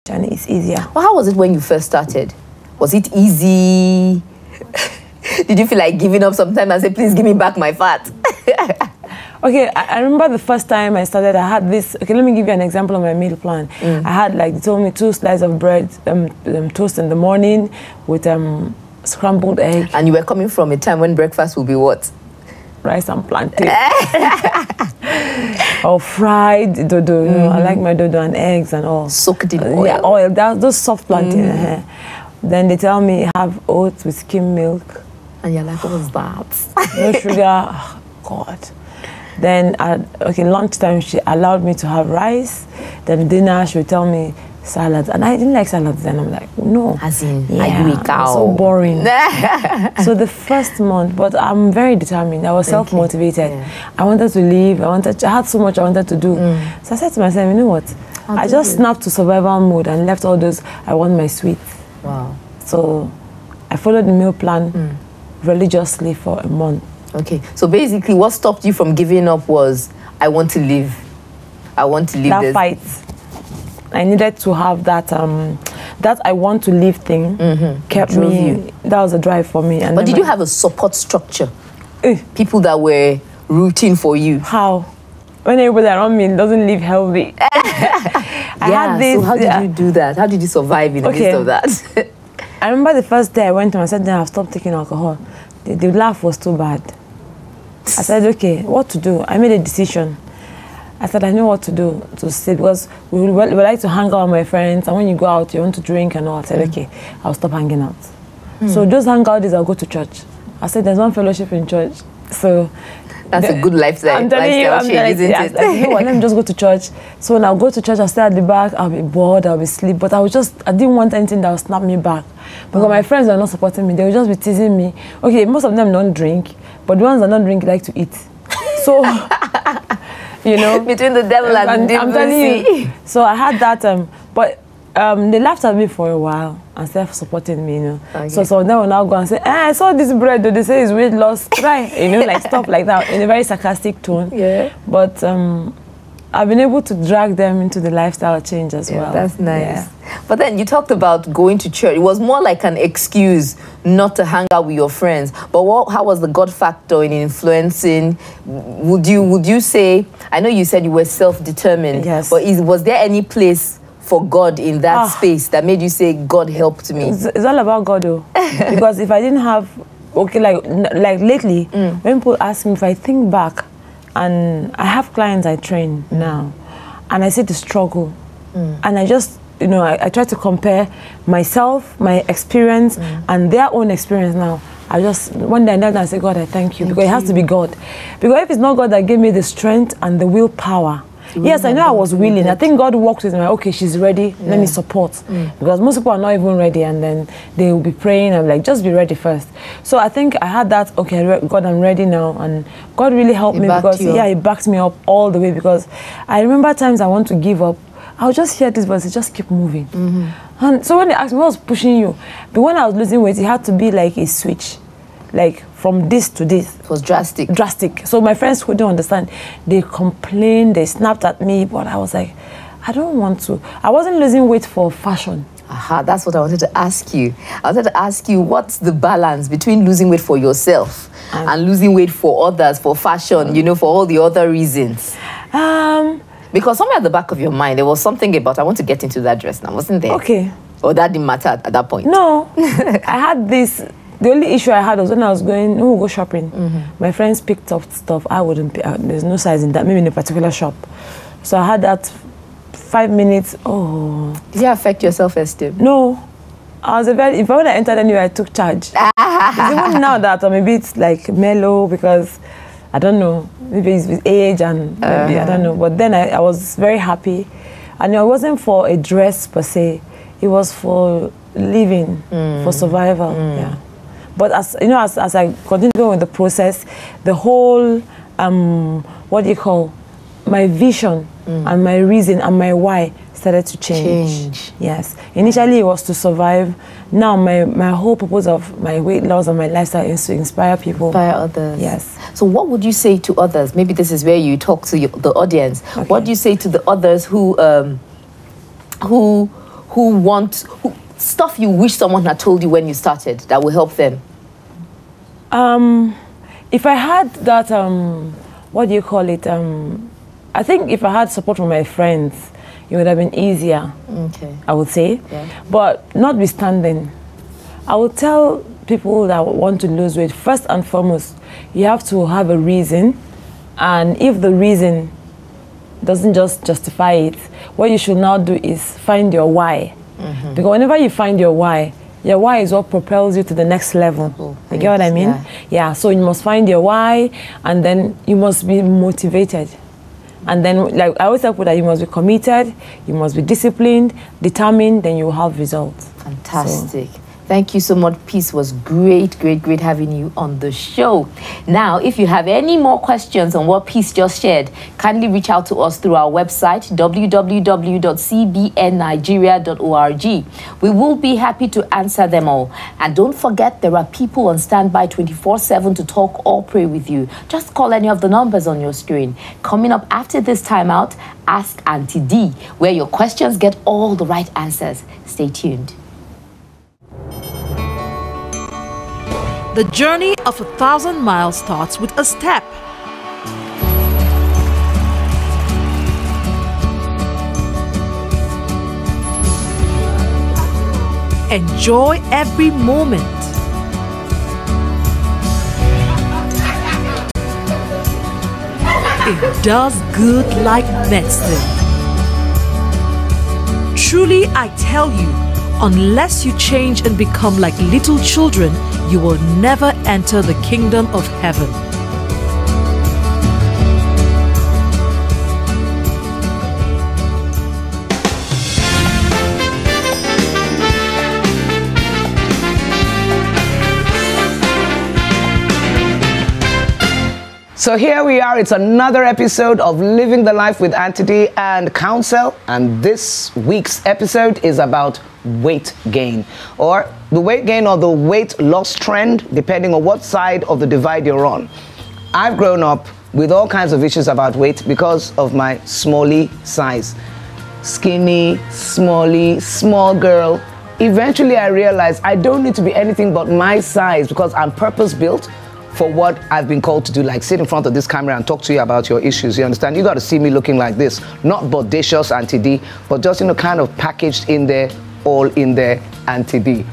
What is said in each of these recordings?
and it's easier. Well, how was it when you first started? Was it easy? Did you feel like giving up sometime and say, please give me back my fat? Okay, I remember the first time I started, I had this, okay, let me give you an example of my meal plan. I had, like, they told me 2 slices of bread, toast in the morning with scrambled egg. And you were coming from a time when breakfast would be what? Rice and plantain. Or fried dodo, you know, I like my dodo and eggs and all. Soaked in oil. Yeah, oil, those soft plantain. Then they tell me have oats with skim milk. And you're like, what was that? No sugar, oh, God. Then, okay, lunchtime, she allowed me to have rice. Then dinner, she would tell me salad. And I didn't like salads then. I'm like, no. As in, yeah, are you a cow? So boring. So the first month, but I'm very determined. I was self-motivated. Yeah. I wanted to leave. I had so much I wanted to do. So I said to myself, you know what? I just snapped to survival mode and left all those, I want my sweets. Wow. So I followed the meal plan religiously for a month. Okay, so basically what stopped you from giving up was, I want to live. I want to live that this. Fight. I needed to have that, that I want to live thing kept me, that was a drive for me. And but did you have a support structure? Eh. People that were rooting for you? How? When everybody around me doesn't live healthy. I had this, so how did you do that? How did you survive in the midst of that? I remember the first day I went to him, I said, then I've stopped taking alcohol. The laugh was too bad. I said, okay, what to do? I made a decision. I said, I know what to do to stay, because we like to hang out with my friends, and when you go out, you want to drink and all. I said, okay, I'll stop hanging out. So those hangout days, I'll go to church. I said, there's one fellowship in church. So that's a good lifestyle. I'm telling you, isn't it? You know what, let me just go to church. So when I'll go to church, I'll stay at the back, I'll be bored, I'll be asleep. But I didn't want anything that would snap me back. Because my friends were not supporting me. They would just be teasing me. Okay, most of them don't drink, but the ones that don't drink like to eat. So, you know. Between the devil and the I'm telling you. So I had that, but they laughed at me for a while and started supporting me, you know. Okay. So some of them will now go and say, I saw this bread, they say it's weight loss, try, you know, like stuff like that, in a very sarcastic tone. Yeah. But I've been able to drag them into the lifestyle change as well. That's nice. Yeah. But then you talked about going to church. It was more like an excuse not to hang out with your friends. But how was the God factor in influencing? Would you say, I know you said you were self-determined, yes, but was there any place for God in that space that made you say, God helped me? It's all about God, though. Because if I didn't have, okay, like lately, when people ask me, if I think back, and I have clients I train now, and I see the struggle, and I just, you know, I try to compare myself, my experience, and their own experience now. I just, one day I knelt down and say, God, I thank you, because it has to be God. Because if it's not God that gave me the strength and the willpower, yes, I know I was willing. I think God worked with me. Okay, she's ready. Let me support. Because most people are not even ready, and then they will be praying. I'm like, just be ready first. So I think I had that. Okay, God, I'm ready now, and God really helped me because He backed me up all the way. Because I remember times I want to give up, I'll just hear this voice, just keep moving. And so when they asked me, what was pushing you? But when I was losing weight, it had to be like a switch. Like from this to this. It was drastic. Drastic. So my friends who don't understand, they complained, they snapped at me, but I was like, I don't want to. I wasn't losing weight for fashion. Aha, that's what I wanted to ask you. I wanted to ask you, what's the balance between losing weight for yourself and losing weight for others, for fashion, you know, for all the other reasons? Because somewhere at the back of your mind, there was something about, I want to get into that dress now, wasn't there? Okay. Or that didn't matter at that point? No. I had this. The only issue I had was when I was going, we go shopping. My friends picked up stuff. I wouldn't pick out. There's no size in that, maybe in a particular shop. So I had that 5 minutes. Oh. Did it affect your self-esteem? No. I was if I would have entered anywhere, I took charge. It's even now that maybe it's like mellow because, I don't know, maybe it's with age and maybe, I don't know. But then I was very happy. And it wasn't for a dress per se. It was for living, for survival. Yeah. But as you know, as I continue with the process, the whole what do you call, my vision and my reason and my why started to change. Yes. Initially it was to survive. Now my whole purpose of my weight loss and my lifestyle is to inspire people. Inspire others. Yes. So what would you say to others? Maybe this is where you talk to the audience. Okay. What do you say to the others who stuff you wish someone had told you when you started that will help them? If I had that, what do you call it? I think if I had support from my friends, it would have been easier, Okay. I would say. Yeah. But notwithstanding, I would tell people that want to lose weight, first and foremost, you have to have a reason. And if the reason doesn't just justify it, what you should now do is find your why. Because whenever you find your why is what propels you to the next level. You get what I mean? Yeah, so you must find your why, and then you must be motivated. And then, like I always tell people, that you must be committed, you must be disciplined, determined, then you will have results. Fantastic. Thank you so much. Peace, was great having you on the show. Now, if you have any more questions on what Peace just shared, kindly reach out to us through our website, www.cbnnigeria.org. We will be happy to answer them all. And don't forget, there are people on standby 24/7 to talk or pray with you. Just call any of the numbers on your screen. Coming up after this timeout, Ask Auntie D, where your questions get all the right answers. Stay tuned. The journey of 1,000 miles starts with a step. Enjoy every moment. It does good like medicine. Truly, I tell you, unless you change and become like little children, you will never enter the kingdom of heaven. So here we are, it's another episode of Living the Life with Auntie D and Counsel, and this week's episode is about weight gain, or the weight gain or the weight loss trend, depending on what side of the divide you're on. I've grown up with all kinds of issues about weight because of my smallie size. Skinny, smallie, small girl. Eventually I realized I don't need to be anything but my size because I'm purpose built for what I've been called to do, like sit in front of this camera and talk to you about your issues. You understand? You got to see me looking like this, not bodacious Auntie D, but just, kind of packaged in there, all in there, Auntie D.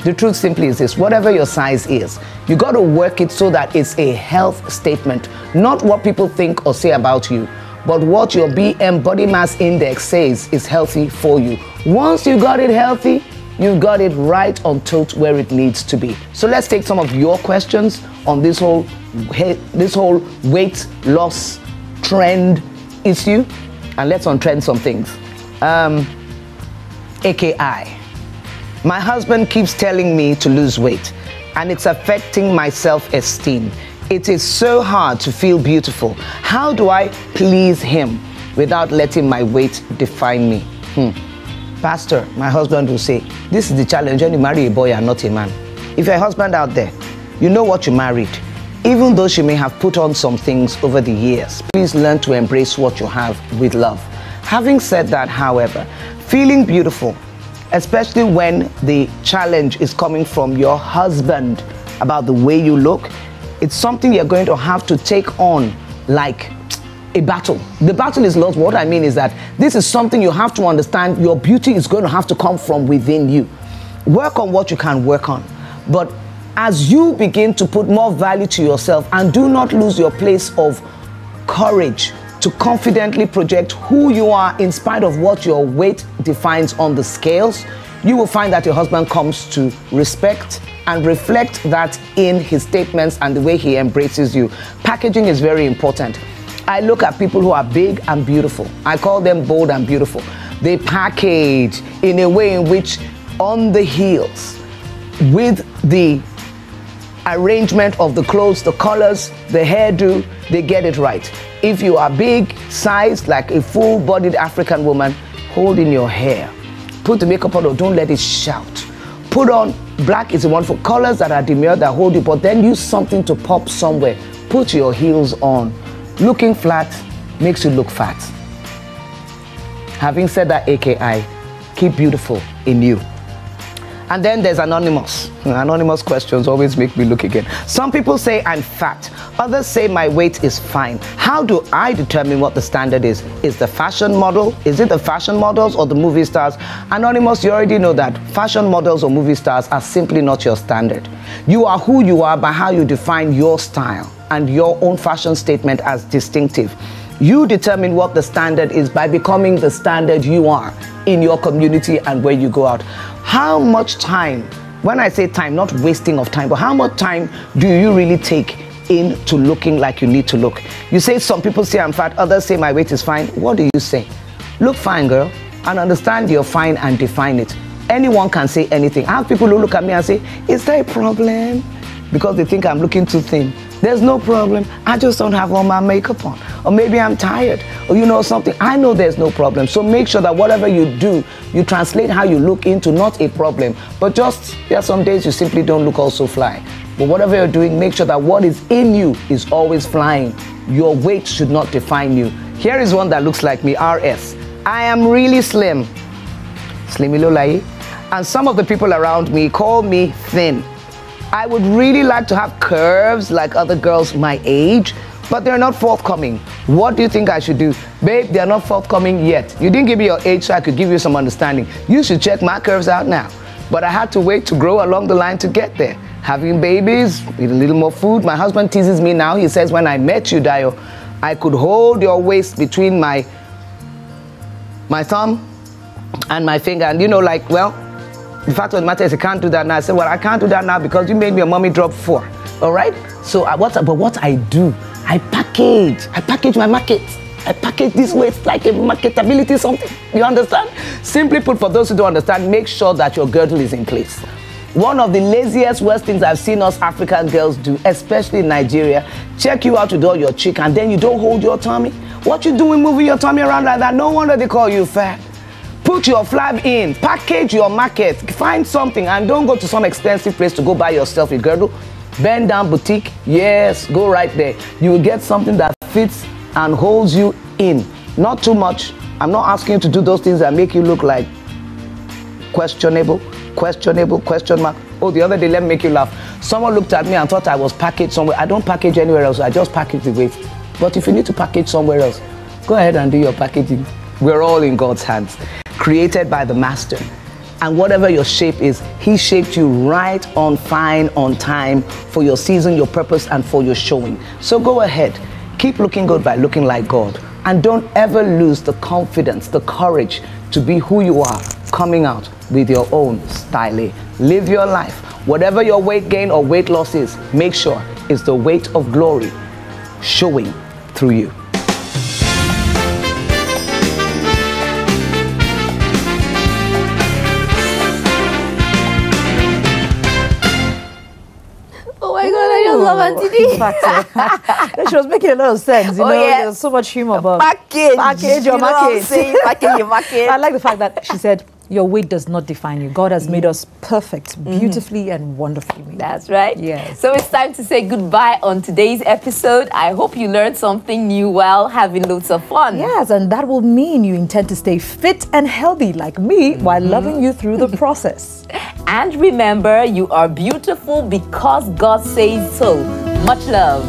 The truth simply is this: whatever your size is, you got to work it so that it's a health statement, not what people think or say about you, but what your BM, body mass index, says is healthy for you. Once you got it healthy, you got it right on tote where it needs to be. So let's take some of your questions on this whole weight loss trend issue, and let's untrend some things. AKI. My husband keeps telling me to lose weight, and it's affecting my self-esteem. It is so hard to feel beautiful. How do I please him without letting my weight define me? Pastor, my husband will say, this is the challenge when you marry a boy and not a man. If you're a husband out there, you know what you married. Even though she may have put on some things over the years, please learn to embrace what you have with love. Having said that, however, feeling beautiful, especially when the challenge is coming from your husband about the way you look, it's something you're going to have to take on like a battle. The battle is lost. What I mean is that this is something you have to understand. Your beauty is going to have to come from within you. Work on what you can work on. But as you begin to put more value to yourself, and do not lose your place of courage to confidently project who you are in spite of what your weight defines on the scales, you will find that your husband comes to respect and reflect that in his statements and the way he embraces you. Packaging is very important. I look at people who are big and beautiful. I call them bold and beautiful. They package in a way in which on the heels, with the arrangement of the clothes, the colors, the hairdo, they get it right. If you are big, sized, like a full-bodied African woman, hold in your hair. Put the makeup on, or don't let it shout. Put on, black is the one for colors that are demure, that hold you, but then use something to pop somewhere. Put your heels on. Looking flat makes you look fat. Having said that, AKI, keep beautiful in you. And then there's anonymous. Anonymous questions always make me look again. Some people say I'm fat. Others say my weight is fine. How do I determine what the standard is? Is the fashion model? Is it the fashion models or the movie stars? Anonymous, you already know that fashion models or movie stars are simply not your standard. You are who you are by how you define your style and your own fashion statement as distinctive. You determine what the standard is by becoming the standard you are in your community and where you go out. How much time, when I say time, not wasting of time, but how much time do you really take into looking like you need to look? You say some people say I'm fat, others say my weight is fine. What do you say? Look fine, girl, and understand you're fine and define it. Anyone can say anything. I have people who look at me and say, is there a problem? Because they think I'm looking too thin. There's no problem. I just don't have all my makeup on. Or maybe I'm tired. Or you know something. I know there's no problem. So make sure that whatever you do, you translate how you look into not a problem. But just, there are some days you simply don't look also fly. But whatever you're doing, make sure that what is in you is always flying. Your weight should not define you. Here is one that looks like me, RS. I am really slim. Slimmy Lolai. And some of the people around me call me thin. I would really like to have curves like other girls my age, but they're not forthcoming. What do you think I should do? Babe, they're not forthcoming yet. You didn't give me your age so I could give you some understanding. You should check my curves out now. But I had to wait to grow along the line to get there. Having babies, eat a little more food. My husband teases me now. He says, when I met you, Dio, I could hold your waist between my thumb and my finger. And you know, like, well, the fact of the matter is I can't do that now. I said, well, I can't do that now because you made me a mommy drop 4. All right? So what I do, I package my market. I package this waist like a marketability something. You understand? Simply put, for those who don't understand, make sure that your girdle is in place. One of the laziest, worst things I've seen us African girls do, especially in Nigeria, check you out with all your chick and then you don't hold your tummy. What you doing moving your tummy around like that? No wonder they call you fat. Put your flab in, package your market, find something and don't go to some expensive place to go buy yourself a girdle. Bend down boutique, yes, go right there. You will get something that fits and holds you in. Not too much. I'm not asking you to do those things that make you look like questionable, question mark. Oh, the other day, let me make you laugh. Someone looked at me and thought I was packaged somewhere. I don't package anywhere else, I just package the waist. But if you need to package somewhere else, go ahead and do your packaging. We're all in God's hands, created by the Master. And whatever your shape is, He shaped you right on fine, on time for your season, your purpose, and for your showing. So go ahead, keep looking good by looking like God. And don't ever lose the confidence, the courage to be who you are, coming out with your own style. Live your life. Whatever your weight gain or weight loss is, make sure it's the weight of glory showing through you. In fact, she was making a lot of sense. You know, yes. There's so much humor about package your market. Package your market. I like the fact that she said, your weight does not define you. God has made us perfect, beautifully and wonderfully made. That's right. Yes. So it's time to say goodbye on today's episode. I hope you learned something new while having loads of fun. Yes, and that will mean you intend to stay fit and healthy like me while loving you through the process. And remember, you are beautiful because God says so. Much love.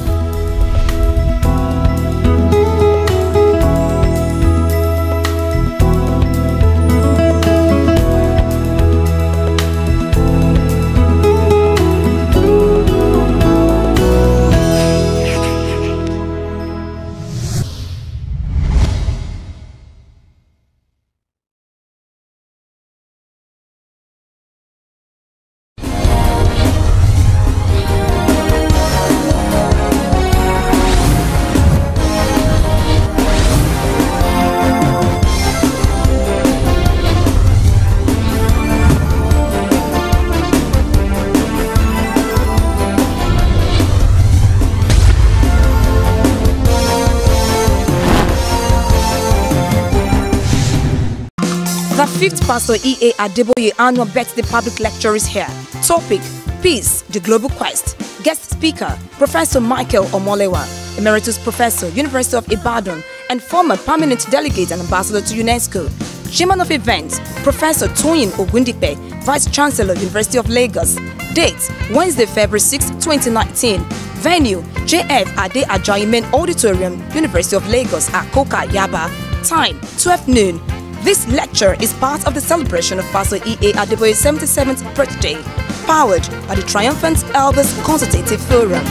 The 5th Pastor E.A. Adeboye annual birthday public lecture is here. Topic: Peace, the Global Quest. Guest speaker, Professor Michael Omolewa, Emeritus Professor, University of Ibadan, and former permanent delegate and ambassador to UNESCO. Chairman of Events, Professor Toyin Ogundipe, Vice Chancellor, University of Lagos. Date, Wednesday, February 6, 2019. Venue, JF Ade Ajayi Auditorium, University of Lagos, Akoka, Yaba. Time, 12 noon. This lecture is part of the celebration of Pastor E.A. Adeboye's 77th birthday, powered by the Triumphant Elders Consultative Forum.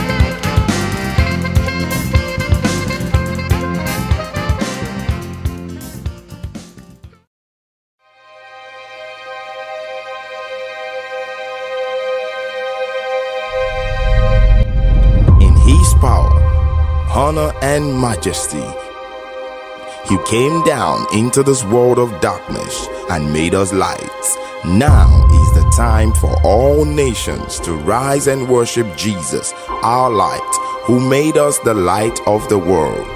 In His power, honor, and majesty, He came down into this world of darkness and made us lights. Now is the time for all nations to rise and worship Jesus, our light, who made us the light of the world.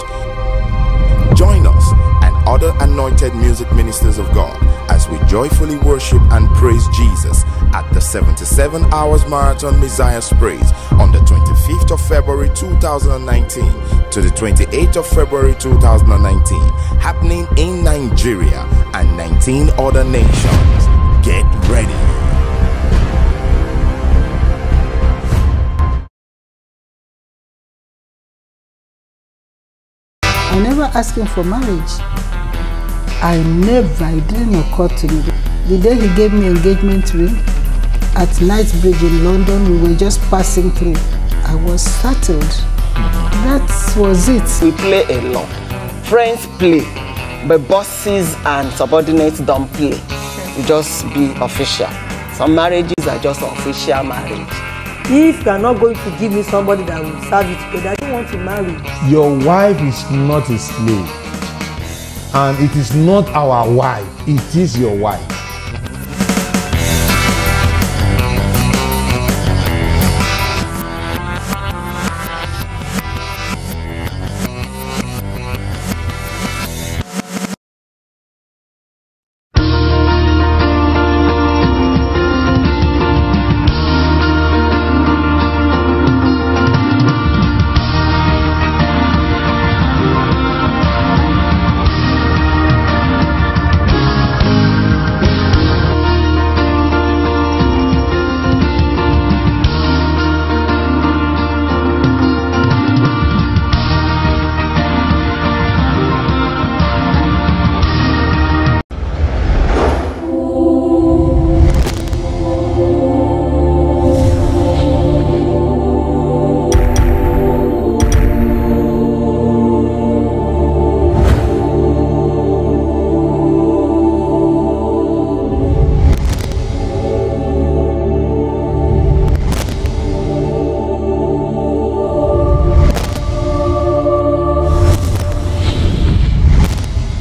Join us and other anointed music ministers of God as we joyfully worship and praise Jesus at the 77 Hours Marathon Messiah's Praise on the 25th of February 2019 to the 28th of February 2019, happening in Nigeria and 19 other nations. Get ready. I never asked him for marriage. It didn't occur to me. The day he gave me engagement ring at Knightsbridge in London, we were just passing through. I was startled. That was it. We play a lot. Friends play, but bosses and subordinates don't play. You just be official. Some marriages are just official marriage. If you are not going to give me somebody that will serve you together, I don't want to marry. Your wife is not a slave. And it is not our wife, it is your wife.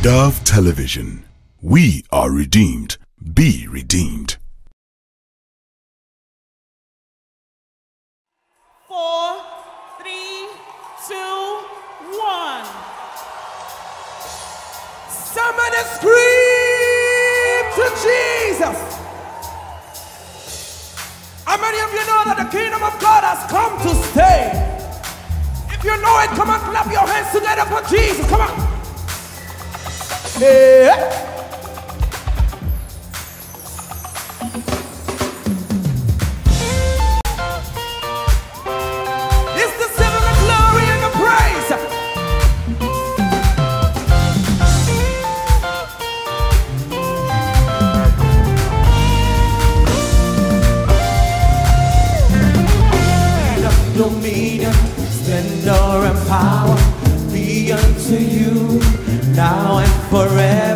Dove Television. We are redeemed. Be redeemed. 4, 3, 2, 1. Somebody scream to Jesus. How many of you know that the kingdom of God has come to stay? If you know it, come on, clap your hands together for Jesus. Come on. Yeah. It's the silver, the glory, and the praise. Dominion, splendor, and power be unto you now and forever.